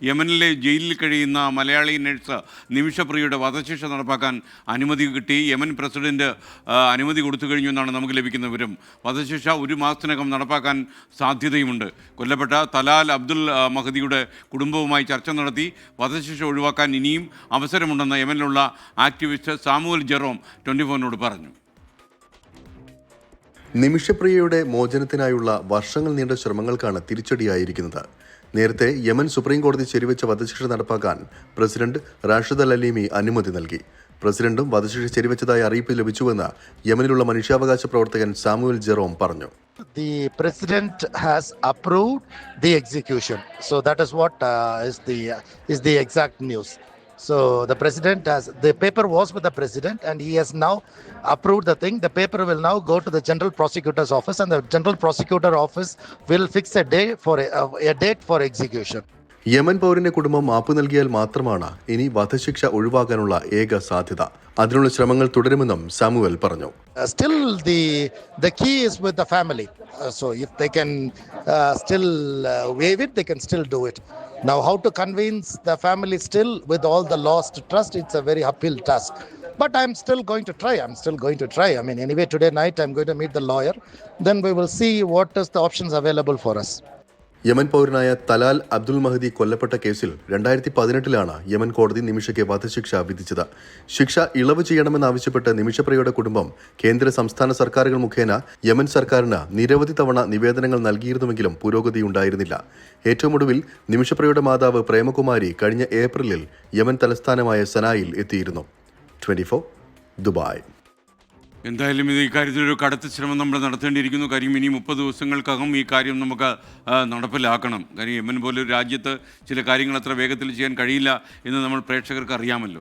യമനിലെ ജയിലിൽ കഴിയുന്ന മലയാളി നഴ്സ് നിമിഷപ്രിയയുടെ വധശിക്ഷ നടപ്പാക്കാൻ അനുമതി കിട്ടി. യമൻ പ്രസിഡന്റ് അനുമതി കൊടുത്തു കഴിഞ്ഞു എന്നാണ് നമുക്ക് ലഭിക്കുന്ന വിവരം. വധശിക്ഷ 1 മാസത്തിനകം നടപ്പാക്കാൻ സാധ്യതയുമുണ്ട്. കൊല്ലപ്പെട്ട തലാൽ അബ്ദുൽ മഹദിയുടെ കുടുംബവുമായി ചർച്ച നടത്തി വധശിക്ഷ ഒഴിവാക്കാൻ ഇനിയും അവസരമുണ്ടെന്ന് യമനിലുള്ള ആക്ടിവിസ്റ്റ് സാമുവൽ ജെറോം 24-നോട് പറഞ്ഞു. നിമിഷപ്രിയയുടെ മോചനത്തിനായുള്ള വർഷങ്ങൾ നീണ്ട ശ്രമങ്ങൾക്കാണ് തിരിച്ചടിയായിരിക്കുന്നത്. നേരത്തെ യമൻ സുപ്രീം കോടതി ശരിവെച്ച വധശിക്ഷ നടപ്പാക്കാൻ പ്രസിഡന്റ് റാഷിദ് അൽ അലീമി അനുമതി നൽകി. പ്രസിഡന്റും വധശിക്ഷ ശരിവെച്ചതായി അറിയിപ്പ് ലഭിച്ചുവെന്ന് യമനിലുള്ള മനുഷ്യാവകാശ പ്രവർത്തകൻ സാമുവൽ ജെറോം പറഞ്ഞു. The president has approved the execution, so that is what is the exact news. So the president has, the paper was with the president and he has now approved the thing. The paper will now go to the general prosecutor's office and the general prosecutor office will fix a date for execution. Yemen പൗരന്റെ കുടുംബം മാപ്പ് നൽകിയാൽ മാത്രമാണ് ഇനി വധശിക്ഷ ഒഴിവാക്കാനുള്ള ഏക സാധ്യത. അതിനുള്ള ശ്രമങ്ങൾ തുടരുമെന്നും സാമുവൽ പറഞ്ഞു. Still the key is with the family. So if they can still waive it, they can still do it. Now how to convince the family still with all the lost trust, it's a very uphill task. But I'm still going to try. I mean, anyway, today night I'm going to meet the lawyer. Then we will see what is the options available for us. Yemen പൗരനായ Talal Abdul Mahdi കൊല്ലപ്പെട്ട കേസിൽ 2018 Yemen കോടതി നിമിഷയ്ക്ക് വധശിക്ഷ വിധിച്ചത്. ശിക്ഷ ഇളവ് ചെയ്യണമെന്നാവശ്യപ്പെട്ട് നിമിഷപ്രിയയുടെ കുടുംബം കേന്ദ്ര സംസ്ഥാന സർക്കാരുകൾ മുഖേന യമൻ സർക്കാരിന് നിരവധി തവണ നിവേദനങ്ങൾ നൽകിയിരുന്നുവെങ്കിലും പുരോഗതിയുണ്ടായിരുന്നില്ല. ഏറ്റവും ഒടുവിൽ നിമിഷപ്രിയയുടെ മാതാവ് പ്രേമകുമാരി കഴിഞ്ഞ ഏപ്രിലിൽ യമൻ തലസ്ഥാനമായ സനായിൽ എത്തിയിരുന്നു. 24 ദുബായ്. എന്തായാലും ഇത് ഇക്കാര്യത്തിലൊരു കടുത്ത ശ്രമം നമ്മൾ നടത്തേണ്ടിയിരിക്കുന്നു. കാര്യം ഇനി 30 ദിവസങ്ങൾക്കകം ഈ കാര്യം നമുക്ക് നടപ്പിലാക്കണം. കാര്യം യമൻ പോലൊരു രാജ്യത്ത് ചില കാര്യങ്ങൾ അത്ര വേഗത്തിൽ ചെയ്യാൻ കഴിയില്ല എന്ന് നമ്മൾ പ്രേക്ഷകർക്ക് അറിയാമല്ലോ.